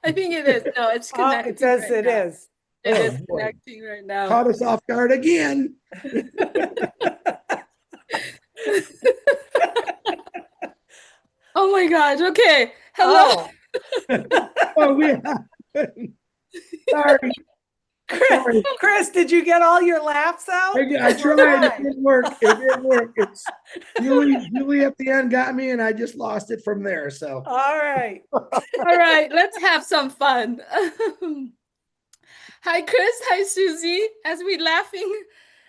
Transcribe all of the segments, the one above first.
I think it is. No, it's Oh, it connecting says right it now. is. It Oh is boy, connecting right now. caught us off guard again. Oh my gosh. Okay. Hello. Oh, Oh, we sorry, Chris, sorry. Chris, did you get all your laughs out? I Because we're tried. It live. didn't work. It didn't work. It's Julie at the end got me, and I just lost it from there. So All right. All right, let's have some fun. Hi, Chris. Hi, Susie. As we laughing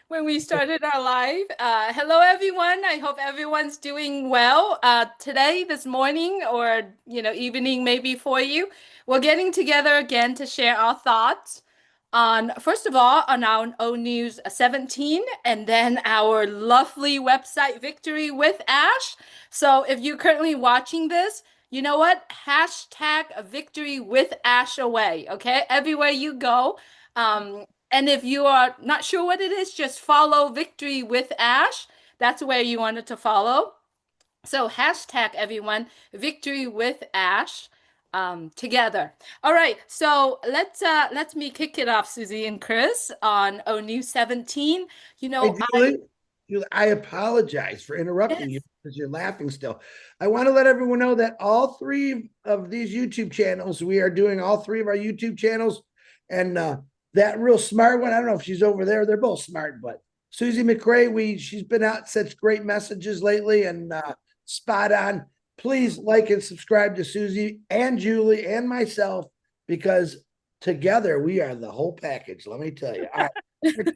when we started our live. Hello, everyone. I hope everyone's doing well. Today, this morning, or evening, maybe for you, we're getting together again to share our thoughts on, first of all, on our own news 17, and then our lovely website, Victory with Ash. So, if you're currently watching this, you know what? Hashtag Victory with Ash away. Okay, everywhere you go. And if you are not sure what it is, just follow Victory with Ash. That's where you wanted to follow. So hashtag everyone, Victory with Ash, together. All right, so let me kick it off, Susie and Chris, on O New 17. You hey, know, Julie, I apologize for interrupting you yes, because you're laughing still. I want to let everyone know that all three of these YouTube channels, we are doing all three of our YouTube channels. And that real smart one, I don't know if she's over there. They're both smart, but Susie McCrae, she's been out such great messages lately and spot on. Please like and subscribe to Susie and Julie and myself because together we are the whole package. Let me tell you. All right.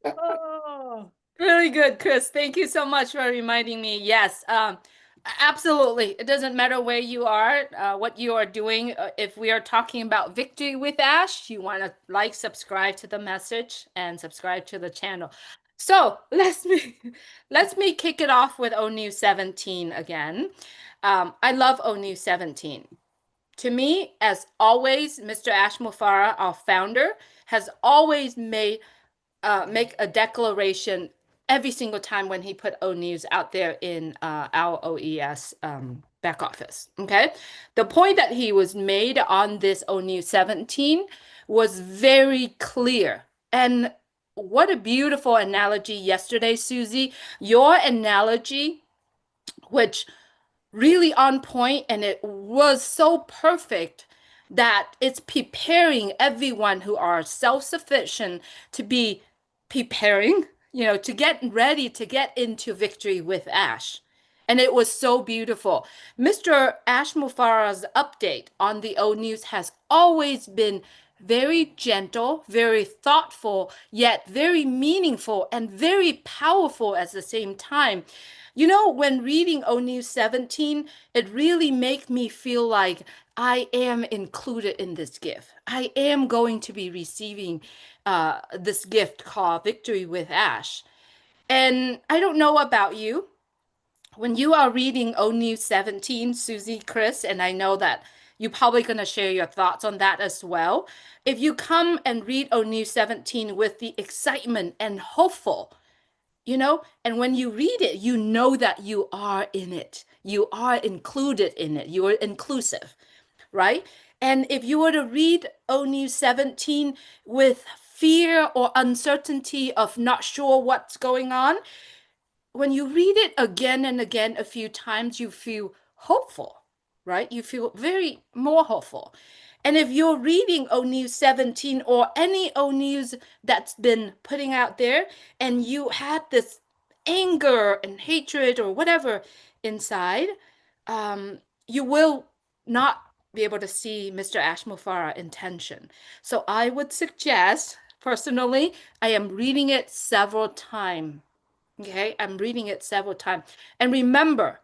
Oh, really good, Chris. Thank you so much for reminding me. Yes, absolutely. It doesn't matter where you are, what you are doing. If we are talking about Victory with Ash, you want to like, subscribe to the message, and subscribe to the channel. So let's me kick it off with ONU 17 again. I love ONU 17. To me, as always, Mr. Ash Mufareh, our founder, has always make a declaration every single time when he put O News out there in our OES back office. Okay. The point that he was made on this O News 17 was very clear. And what a beautiful analogy yesterday, Susie. Your analogy, which really on point and it was so perfect that it's preparing everyone who are self-sufficient to be preparing, to get ready to get into Victory with Ash. And it was so beautiful. Mr. Ash Mufareh's update on the O News has always been very gentle, very thoughtful, yet very meaningful and very powerful at the same time. When reading O News 17, it really makes me feel like I am included in this gift. I am going to be receiving this gift called Victory with Ash. And I don't know about you. When you are reading O News 17, Susie, Chris, and I know that you're probably going to share your thoughts on that as well. If you come and read O News 17 with the excitement and hopeful, and when you read it, you know that you are in it. You are included in it. You are inclusive, right? And if you were to read O News 17 with fear or uncertainty of not sure what's going on, when you read it again and again a few times, you feel hopeful, right? You feel very more hopeful. And if you're reading O News 17 or any O News that's been putting out there, and you had this anger and hatred or whatever inside, you will not be able to see Mr. Ash Mufareh intention. So I would suggest, personally, I am reading it several times. Okay, I'm reading it several times. And remember,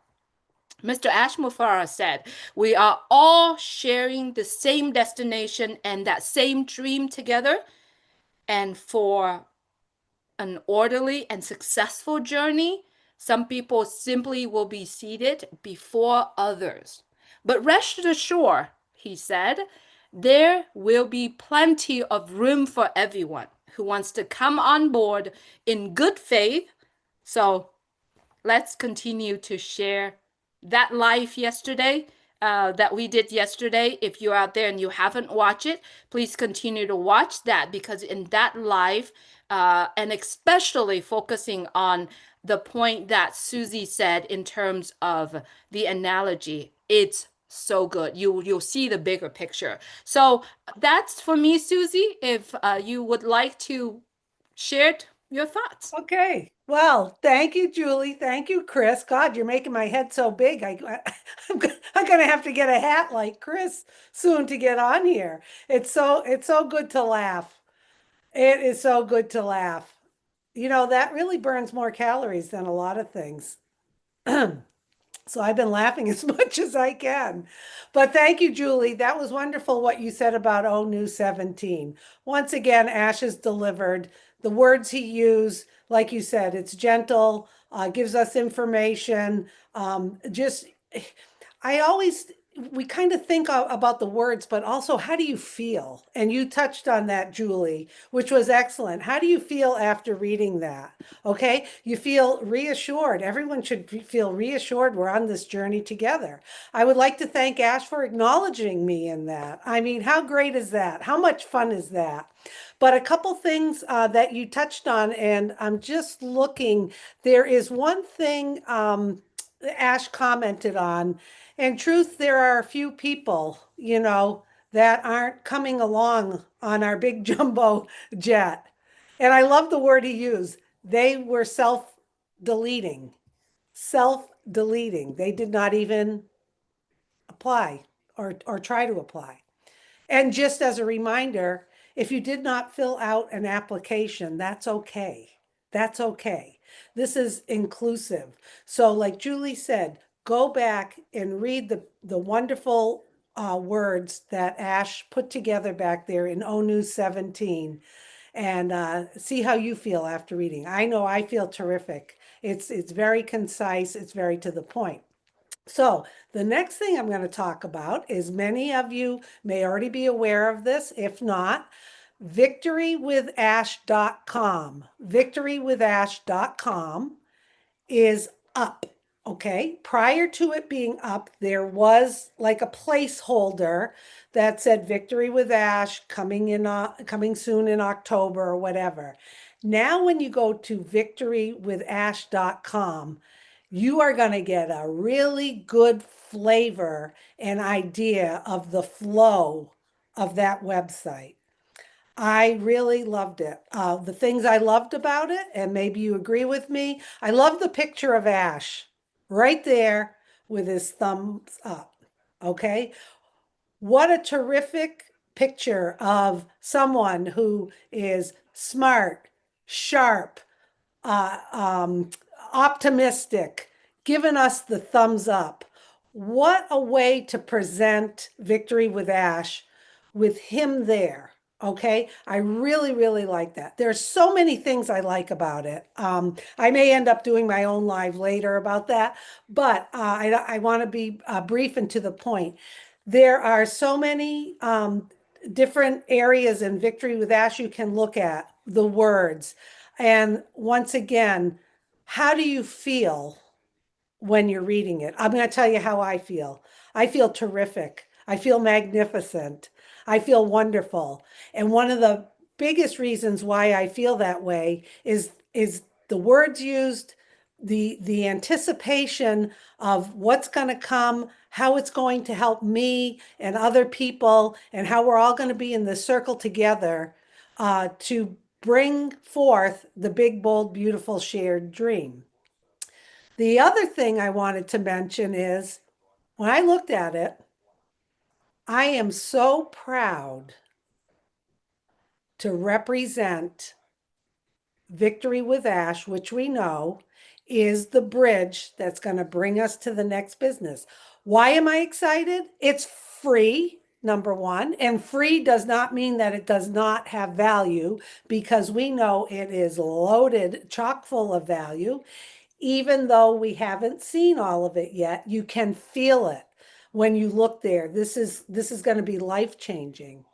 Mr. Ash Mufareh said, we are all sharing the same destination and that same dream together. And for an orderly and successful journey, some people simply will be seated before others. But rest assured, he said, there will be plenty of room for everyone who wants to come on board in good faith. So let's continue to share that life yesterday that we did yesterday. If you're out there and you haven't watched it, please continue to watch that, because in that live, and especially focusing on the point that Susie said in terms of the analogy, it's so good. You'll see the bigger picture. So that's for me, Susie. If you would like to share your thoughts. Okay. Well, thank you, Julie. Thank you, Chris. God, you're making my head so big. I'm gonna have to get a hat like Chris soon to get on here. It's so good to laugh. It is so good to laugh. You know, that really burns more calories than a lot of things. So I've been laughing as much as I can. But thank you, Julie. That was wonderful what you said about Oh New 17. Once again, Ash has delivered. The words he used, like you said, it's gentle, gives us information. Just, I always, we kind of think about the words, but also how do you feel? And you touched on that, Julie, which was excellent. How do you feel after reading that? Okay, you feel reassured. Everyone should feel reassured we're on this journey together. I would like to thank Ash for acknowledging me in that. I mean, how great is that? How much fun is that? But a couple things that you touched on, and I'm just looking, there is one thing Ash commented on. In truth, there are a few people, you know, that aren't coming along on our big jumbo jet. And I love the word he used. They were self-deleting, self-deleting. They did not even apply or try to apply. And just as a reminder, if you did not fill out an application, that's okay. That's okay. This is inclusive. So like Julie said, go back and read the wonderful words that Ash put together back there in ONU 17 and see how you feel after reading. I know I feel terrific. It's very concise. It's very to the point. So the next thing I'm going to talk about is many of you may already be aware of this. If not, VictoryWithAsh.com. VictoryWithAsh.com is up. Okay. Prior to it being up, there was like a placeholder that said Victory with Ash coming soon in October or whatever. Now, when you go to VictoryWithAsh.com, you are going to get a really good flavor and idea of the flow of that website. I really loved it. The things I loved about it, and maybe you agree with me, I love the picture of Ash right there with his thumbs up. Okay. What a terrific picture of someone who is smart, sharp, uh, um, optimistic, giving us the thumbs up. What a way to present Victory with Ash with him there. Okay, I really, really like that. There's so many things I like about it. I may end up doing my own live later about that, but I want to be brief and to the point. There are so many different areas in Victory with Ash you can look at, the words. And once again, how do you feel when you're reading it? I'm going to tell you how I feel. I feel terrific. I feel magnificent. I feel wonderful. And one of the biggest reasons why I feel that way is the words used, the anticipation of what's going to come, how it's going to help me and other people, and how we're all going to be in this circle together to bring forth the big, bold, beautiful shared dream. The other thing I wanted to mention is when I looked at it, I am so proud to represent Victory with Ash, which we know is the bridge that's going to bring us to the next business. Why am I excited? It's free, number one, and free does not mean that it does not have value, because we know it is loaded, chock full of value. Even though we haven't seen all of it yet, you can feel it when you look there. This is going to be life-changing.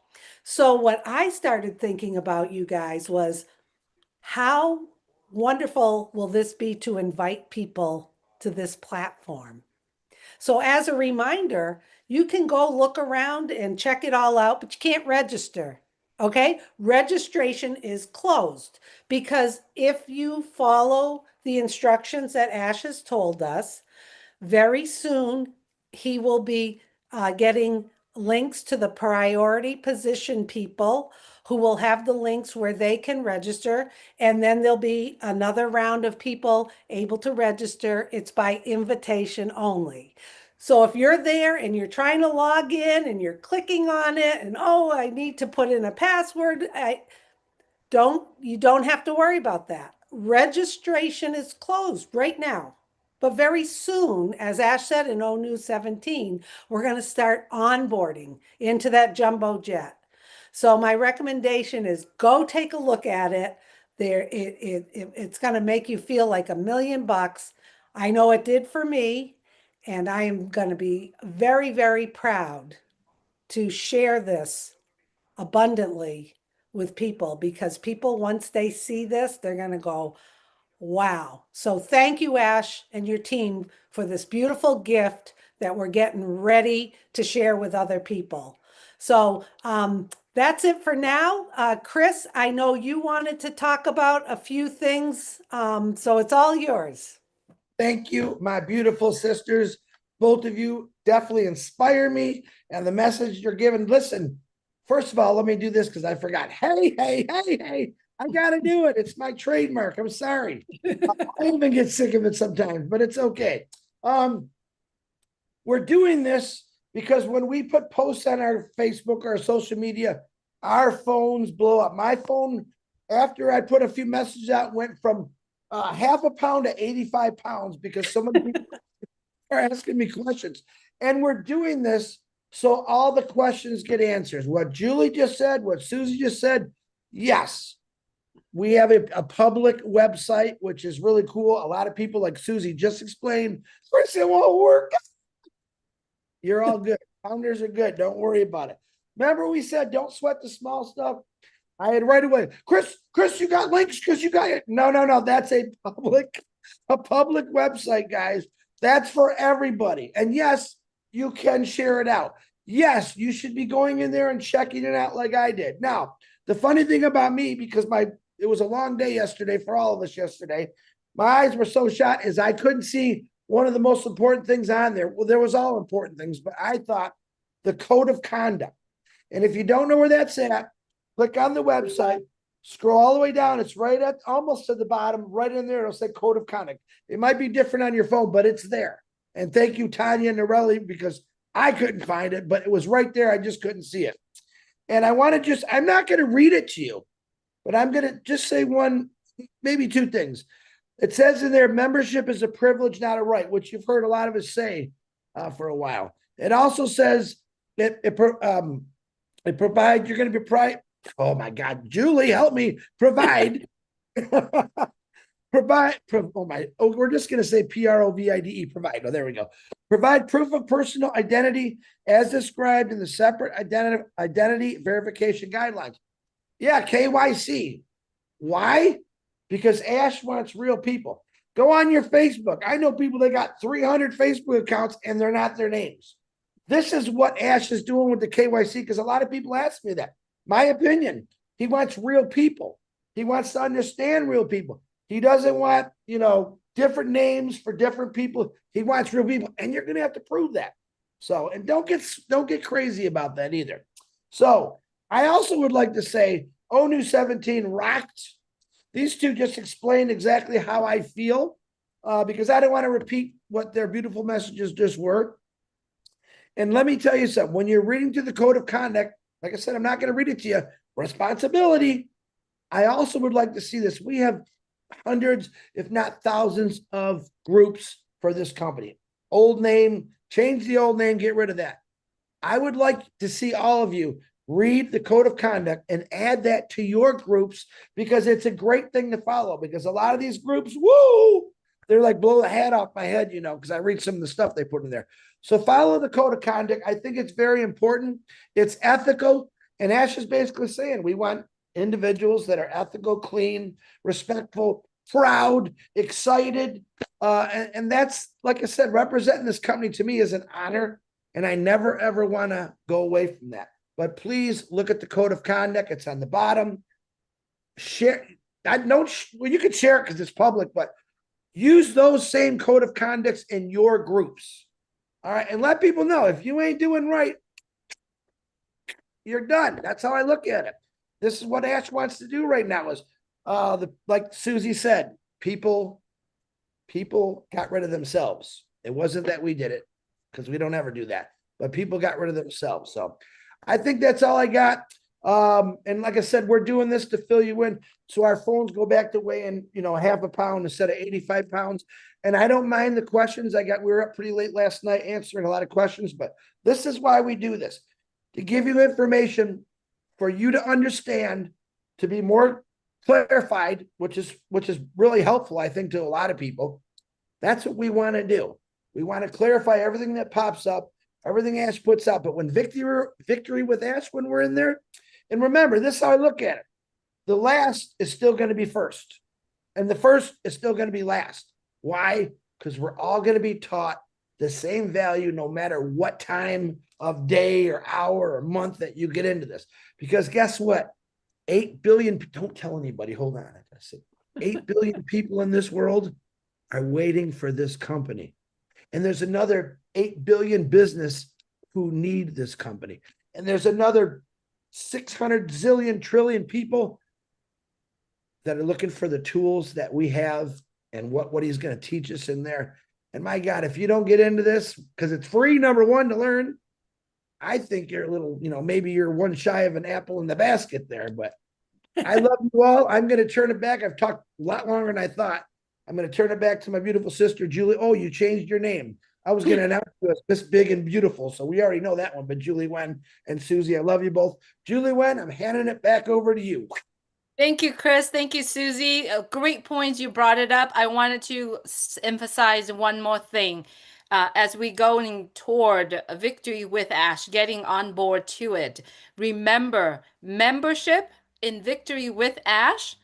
So what I started thinking about, you guys, was how wonderful will this be to invite people to this platform? So as a reminder, you can go look around and check it all out, but you can't register. Okay? Registration is closed because if you follow the instructions that Ash has told us, very soon he will be getting links to the priority position people who will have the links where they can register. And then there'll be another round of people able to register. It's by invitation only. So if you're there and you're trying to log in and you're clicking on it and, oh, I need to put in a password, you don't have to worry about that. Registration is closed right now. But very soon, as Ash said in O News 17, we're going to start onboarding into that jumbo jet. So my recommendation is go take a look at it. It's going to make you feel like $1,000,000. I know it did for me, and I am going to be very, very proud to share this abundantly with people, because people, once they see this, they're going to go, wow. So thank you, Ash, and your team for this beautiful gift that we're getting ready to share with other people. So that's it for now. Chris, I know you wanted to talk about a few things, so it's all yours. Thank you, my beautiful sisters. Both of you definitely inspire me, and the message you're giving. Listen, first of all, let me do this because I forgot. Hey, hey, hey, hey. I got to do it. It's my trademark. I'm sorry. I even get sick of it sometimes, but it's okay. We're doing this because when we put posts on our Facebook or our social media, our phones blow up. My phone, after I put a few messages out, went from half a pound to 85 pounds because so many people are asking me questions. And we're doing this so all the questions get answers. What Julie just said, what Susie just said, yes. We have a public website, which is really cool. A lot of people, like Susie just explained, first it won't work. You're all good. Founders are good. Don't worry about it. Remember we said don't sweat the small stuff? I had right away, Chris, you got links because you got it. No. That's a public website, guys. That's for everybody. And yes, you can share it out. Yes, you should be going in there and checking it out like I did. Now, the funny thing about me, because it was a long day yesterday for all of us yesterday, my eyes were so shot is I couldn't see one of the most important things on there. Well, there was all important things, but I thought the code of conduct. And if you don't know where that's at, click on the website, scroll all the way down. It's right at almost to the bottom, right in there. It'll say code of conduct. It might be different on your phone, but it's there. And thank you, Tanya Narelli, because I couldn't find it, but it was right there. I just couldn't see it. And I'm not going to read it to you, but I'm going to just say one, maybe two things. It says in there, membership is a privilege, not a right, which you've heard a lot of us say for a while. It also says that it provides, you're going to be oh my God, Julie, help me provide. We're just going to say PROVIDE, provide. Oh, there we go. Provide proof of personal identity as described in the separate identity verification guidelines. Yeah, KYC. Why? Because Ash wants real people. Go on your Facebook. I know people that got 300 Facebook accounts and they're not their names. This is what Ash is doing with the KYC, because a lot of people ask me that. My opinion, he wants real people. He wants to understand real people. He doesn't want, different names for different people. He wants real people, and you're going to have to prove that. So, and don't get crazy about that either. So, I also would like to say, ONU 17 rocked. These two just explained exactly how I feel, because I don't want to repeat what their beautiful messages just were. And let me tell you something. When you're reading through the code of conduct, like I said, I'm not going to read it to you. Responsibility. I also would like to see this. We have hundreds, if not thousands, of groups for this company. Old name, change the old name, get rid of that. I would like to see all of you read the code of conduct and add that to your groups, because it's a great thing to follow, because a lot of these groups, woo, they're like blow the hat off my head, because I read some of the stuff they put in there. So follow the code of conduct. I think it's very important. It's ethical. And Ash is basically saying we want individuals that are ethical, clean, respectful, proud, excited, And that's, like I said, representing this company to me is an honor. And I never, ever want to go away from that. But please look at the code of conduct. It's on the bottom. Share. I don't, well, you can share it because it's public, but use those same code of conducts in your groups. All right. And let people know if you ain't doing right, you're done. That's how I look at it. This is what Ash wants to do right now is like Susie said, people got rid of themselves. It wasn't that we did it because we don't ever do that, but people got rid of themselves. So I think that's all I got. And like I said, we're doing this to fill you in. So our phones go back to weighing, half a pound instead of 85 pounds. And I don't mind the questions. We were up pretty late last night answering a lot of questions, but this is why we do this, to give you information for you to understand, to be more clarified, which is really helpful, I think, to a lot of people. That's what we want to do. We want to clarify everything that pops up, everything Ash puts out. But when Victory with Ash, when we're in there, and remember, this is how I look at it. The last is still going to be first, and the first is still going to be last. Why? Because we're all going to be taught the same value no matter what time of day or hour or month that you get into this. Because guess what? 8 billion, don't tell anybody, hold on. I said 8 billion people in this world are waiting for this company. And there's another 8 billion business who need this company. And there's another 600 zillion trillion people that are looking for the tools that we have and what he's going to teach us in there. And my God, if you don't get into this, because it's free, number one, to learn, I think you're a little, maybe you're one shy of an apple in the basket there, but I love you all. I'm going to turn it back. I've talked a lot longer than I thought. I'm going to turn it back to my beautiful sister, Julie. Oh, you changed your name. I was going to announce you as Miss Big and Beautiful. So we already know that one, but Julie Wen and Susie, I love you both. Julie Wen, I'm handing it back over to you. Thank you, Chris. Thank you, Susie. Great points. You brought it up. I wanted to emphasize one more thing. As we going toward Victory with Ash, getting on board to it. Remember, membership in Victory with Ash,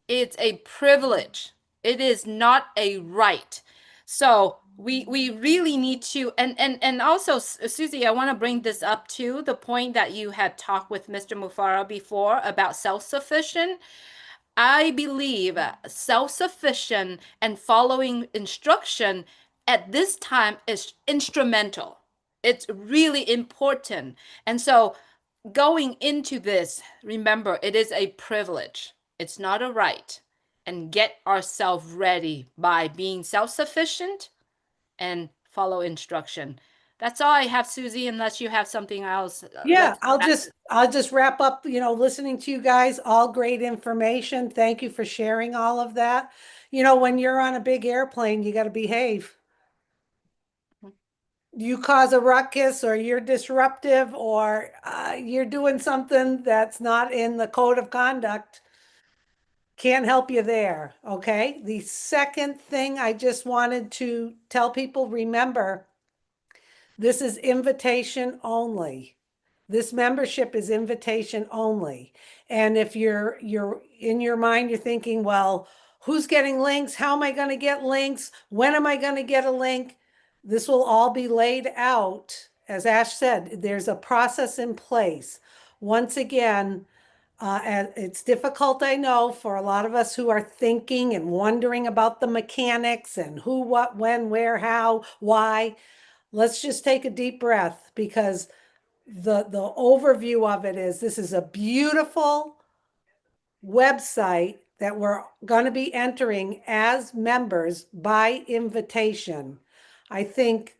it's a privilege. It is not a right. So we really need to, and also, Susie, I want to bring this up too, the point that you had talked with Mr. Mufara before about self-sufficient. I believe self-sufficient and following instruction at this time is instrumental. It's really important. And so going into this, remember, it is a privilege. It's not a right. And get ourselves ready by being self-sufficient and follow instruction. That's all I have, Susie, unless you have something else. Yeah, Let's I'll just wrap up, listening to you guys, all great information. Thank you for sharing all of that. When you're on a big airplane, you got to behave. You cause a ruckus or you're disruptive or you're doing something that's not in the code of conduct, can't help you there. Okay. The second thing I just wanted to tell people, remember, this is invitation only. This membership is invitation only. And if you're in your mind, you're thinking, well, who's getting links? How am I going to get links? When am I going to get a link? This will all be laid out. As Ash said, there's a process in place. Once again, and it's difficult, I know, for a lot of us who are thinking and wondering about the mechanics and who, what, when, where, how, why. Let's just take a deep breath, because the overview of it is, this is a beautiful website that we're going to be entering as members by invitation. I think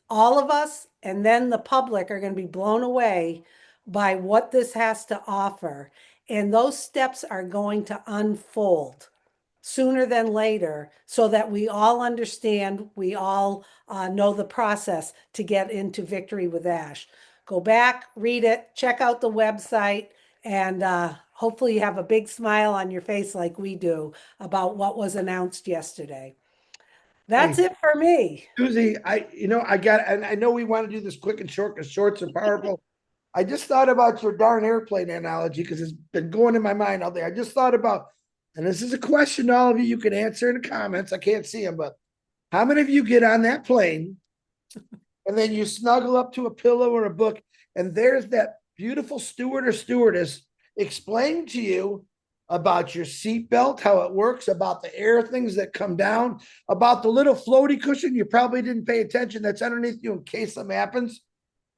all of us and then the public are going to be blown away by what this has to offer. And those steps are going to unfold sooner than later, so that we all understand, we all know the process to get into Victory with Ash. Go back, read it, check out the website, and hopefully you have a big smile on your face like we do about what was announced yesterday. That's Hey, it for me. Susie, and I know we want to do this quick and short because shorts are powerful. I just thought about your darn airplane analogy because it's been going in my mind all day. I just thought about, and this is a question to all of you, you can answer in the comments. I can't see them, but How many of you get on that plane and then you snuggle up to a pillow or a book, and there's that beautiful steward or stewardess explaining to you about your seatbelt, how it works, about the air things that come down, about the little floaty cushion you probably didn't pay attention that's underneath you in case something happens.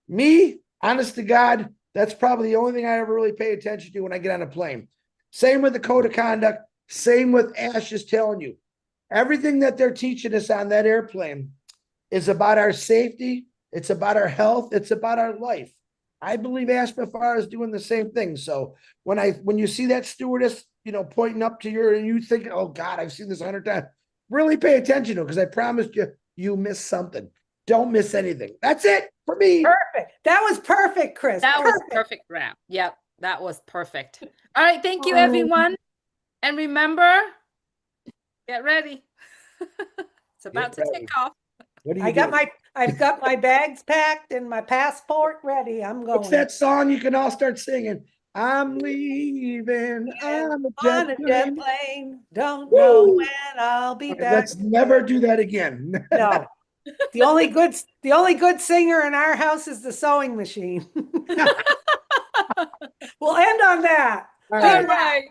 Me, honest to God, that's probably the only thing I ever really pay attention to when I get on a plane. Same with the code of conduct. Same with Ash is telling you. Everything that they're teaching us on that airplane is about our safety. It's about our health. It's about our life. I believe Ash Bafar is doing the same thing. So when you see that stewardess, pointing up to you and you think, oh God, I've seen this 100 times, really pay attention to it, because I promised you missed something. Don't miss anything. That's it for me. Perfect. That was perfect, Chris. That was perfect wrap. Yep, that was perfect. All right, thank you, everyone. And remember, get ready. It's about to kick off. I've got my bags packed and my passport ready. I'm going. What's that song you can all start singing? I'm leaving on a jet plane. Don't know when I'll be back. Let's never do that again. No. The only good singer in our house is the sewing machine. We'll end on that. All right.